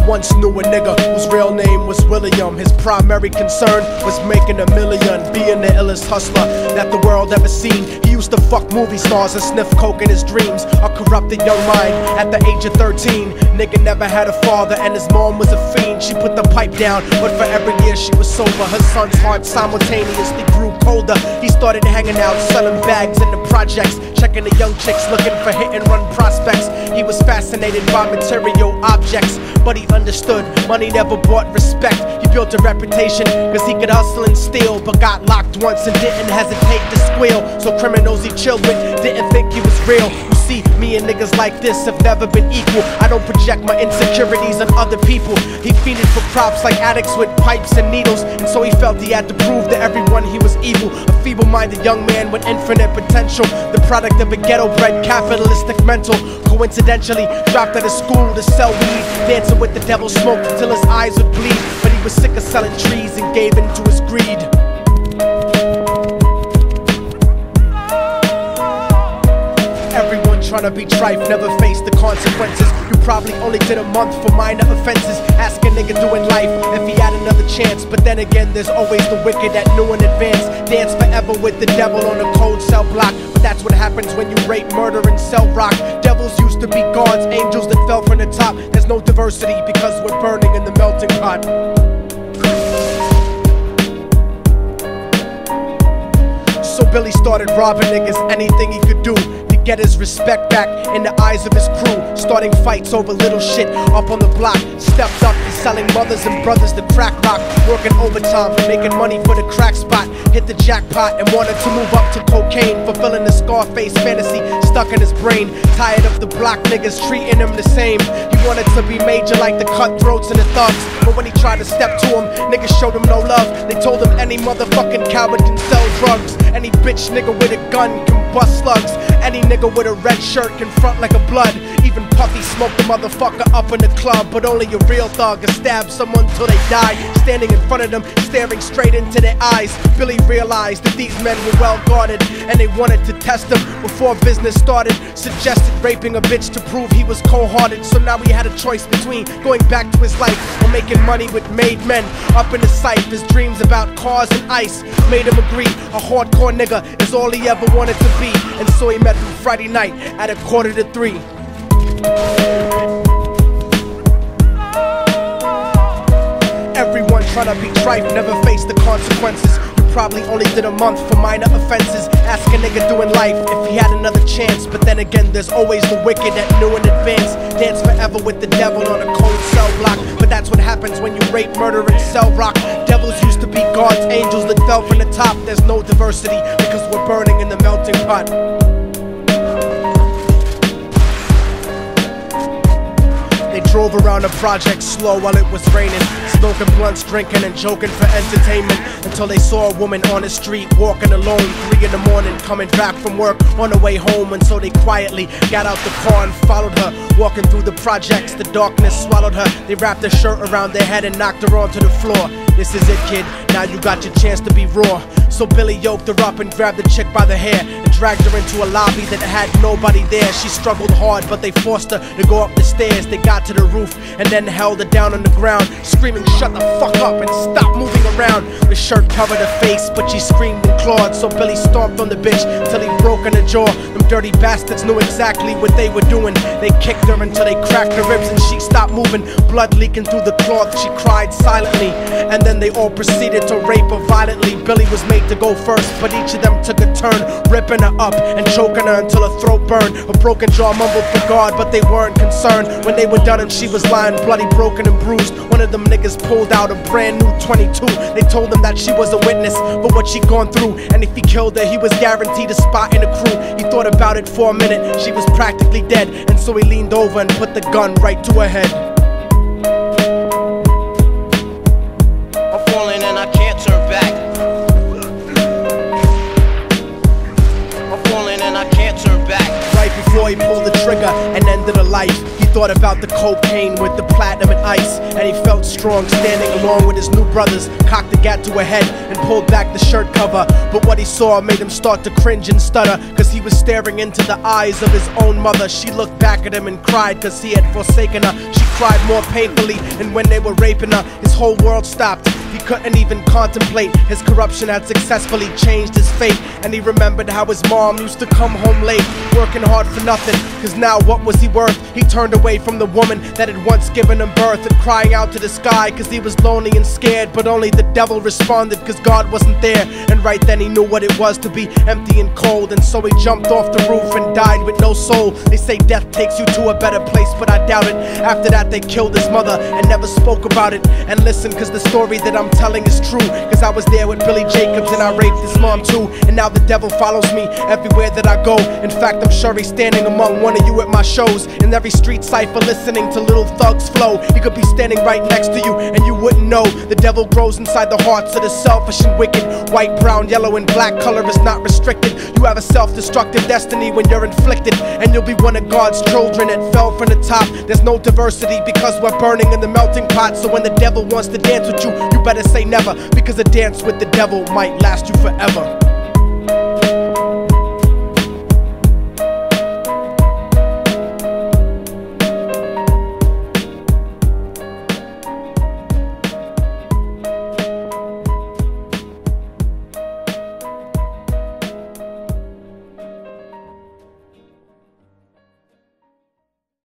once knew a nigga whose real name was William. His primary concern was making $1 million, being the illest hustler that the world ever seen. He used to fuck movie stars and sniff coke in his dreams. A corrupted young mind at the age of 13. Nigga never had a father and his mom was a fiend. She put the pipe down, but for every year she was sober. Her son's heart simultaneously grew colder. He started hanging out, selling bags in the projects, checking the young chicks looking for hit and run prospects. He was fascinated by material objects, but he understood money never bought respect. He built a reputation cause he could hustle and steal, but got locked once and didn't hesitate to squeal. So criminals he chilled with didn't think he was real. You see, me and niggas like this have never been equal. I don't project my insecurities on other people. He fiended for props like addicts with pipes and needles, and so he felt he had to prove to everyone he was evil. A feeble-minded young man with infinite potential, the product of a ghetto-bred capitalistic mental. Coincidentally, dropped out of school to sell weed, dancing with the devil, smoked until his eyes would bleed. But he was sick of selling trees and gave in to his greed. Everyone trying to be trife never faced the consequences. You probably only did a month for minor offenses. Ask a nigga doing life if he had another chance. But then again, there's always the wicked that knew in advance. Dance forever with the devil on a cold cell block. But that's what happens when you rape, murder, and sell rock. Devils used to be gods, angels that fell from the top. There's no diversity because we're burning in the melting pot. So Billy started robbing niggas, anything he could do to get his respect back in the eyes of his crew. Starting fights over little shit up on the block. Stepped up to selling mothers and brothers the crack rock. Working overtime, making money for the crack spot. Hit the jackpot and wanted to move up to cocaine, fulfilling the Scarface fantasy stuck in his brain. Tired of the block niggas treating him the same. He wanted to be major like the cutthroats and the thugs. But when he tried to step to him, niggas showed him no love. They told him any motherfucking coward can sell drugs. Any bitch nigga with a gun can bust slugs. Any nigga with a red shirt can front like a blood. Even Puffy smoked the motherfucker up in the club. But only a real thug can stab someone till they die. Standing in front of them, staring straight into their eyes, Billy realized that these men were well guarded, and they wanted to test him before business started. Suggested raping a bitch to prove he was cold-hearted. So now he had a choice between going back to his life or making money with made men. Up in his sight, his dreams about cars and ice made him agree a hardcore nigga is all he ever wanted to be. And so he met him Friday night at 2:45. Everyone trying to be trife never faced the consequences. You probably only did a month for minor offenses. Ask a nigga doing life if he had another chance. But then again, there's always the wicked that knew in advance. Dance forever with the devil on a cold cell block. But that's what happens when you rape, murder, and sell rock. Devils used to be gods, angels that fell from the top. There's no diversity because we're burning in the melting pot. They drove around the project slow while it was raining, smoking blunts, drinking and joking for entertainment, until they saw a woman on the street walking alone, 3 in the morning, coming back from work on her way home. And so they quietly got out the car and followed her, walking through the projects. The darkness swallowed her. They wrapped her shirt around their head and knocked her onto the floor. This is it, kid, now you got your chance to be raw. So Billy yoked her up and grabbed the chick by the hair and dragged her into a lobby that had nobody there. She struggled hard, but they forced her to go up the stairs. They got to the roof and then held her down on the ground, screaming, "Shut the fuck up and stop moving around." The shirt covered her face, but she screamed and clawed. So Billy stomped on the bitch till he broke in her jaw. Them dirty bastards knew exactly what they were doing. They kicked her until they cracked her ribs and she stopped moving. Blood leaking through the cloth, she cried silently. And then they all proceeded to rape her violently. Billy was made to go first, but each of them took a turn, ripping her up and choking her until her throat burned. A broken jaw mumbled for God, but they weren't concerned. When they were done and she was lying bloody, broken and bruised, one of them niggas pulled out a brand new 22. They told him that she was a witness for what she'd gone through, and if he killed her, he was guaranteed a spot in the crew. He thought about it for a minute, she was practically dead, and so he leaned over and put the gun right to her head. I'm falling and I can't turn back. I'm falling and I can't turn back. Right before he pulled the trigger and ended her life, he thought about the cocaine with the platinum and ice, and he felt strong standing along with his new brothers. Cocked the gat to her head and pulled back the shirt cover, but what he saw made him start to cringe and stutter, cause he was staring into the eyes of his own mother. She looked back at him and cried cause he had forsaken her. She cried more painfully. And when they were raping her, his whole world stopped. He couldn't even contemplate. His corruption had successfully changed his fate. And he remembered how his mom used to come home late, working hard for nothing, cause now what was he worth? He turned away from the woman that had once given him birth, and crying out to the sky cause he was lonely and scared. But only the devil responded cause God wasn't there. And right then he knew what it was to be empty and cold, and so he jumped off the roof and died with no soul. They say death takes you to a better place, but I doubt it. After that they killed his mother and never spoke about it. And listen, cause the story that I'm telling is true, cause I was there with Billy Jacobs and I raped his mom too. And now the devil follows me everywhere that I go. In fact, I'm sure he's standing among one of you at my shows. In every street cipher listening to little thugs flow. He could be standing right next to you and you wouldn't know. The devil grows inside the hearts of the selfish and wicked. White, brown, yellow and black color is not restricted. You have a self-destructive destiny when you're inflicted, and you'll be one of God's children that fell from the top. There's no diversity because we're burning in the melting pot. So when the devil wants to dance with you, you better say never, because a dance with the devil might last you forever.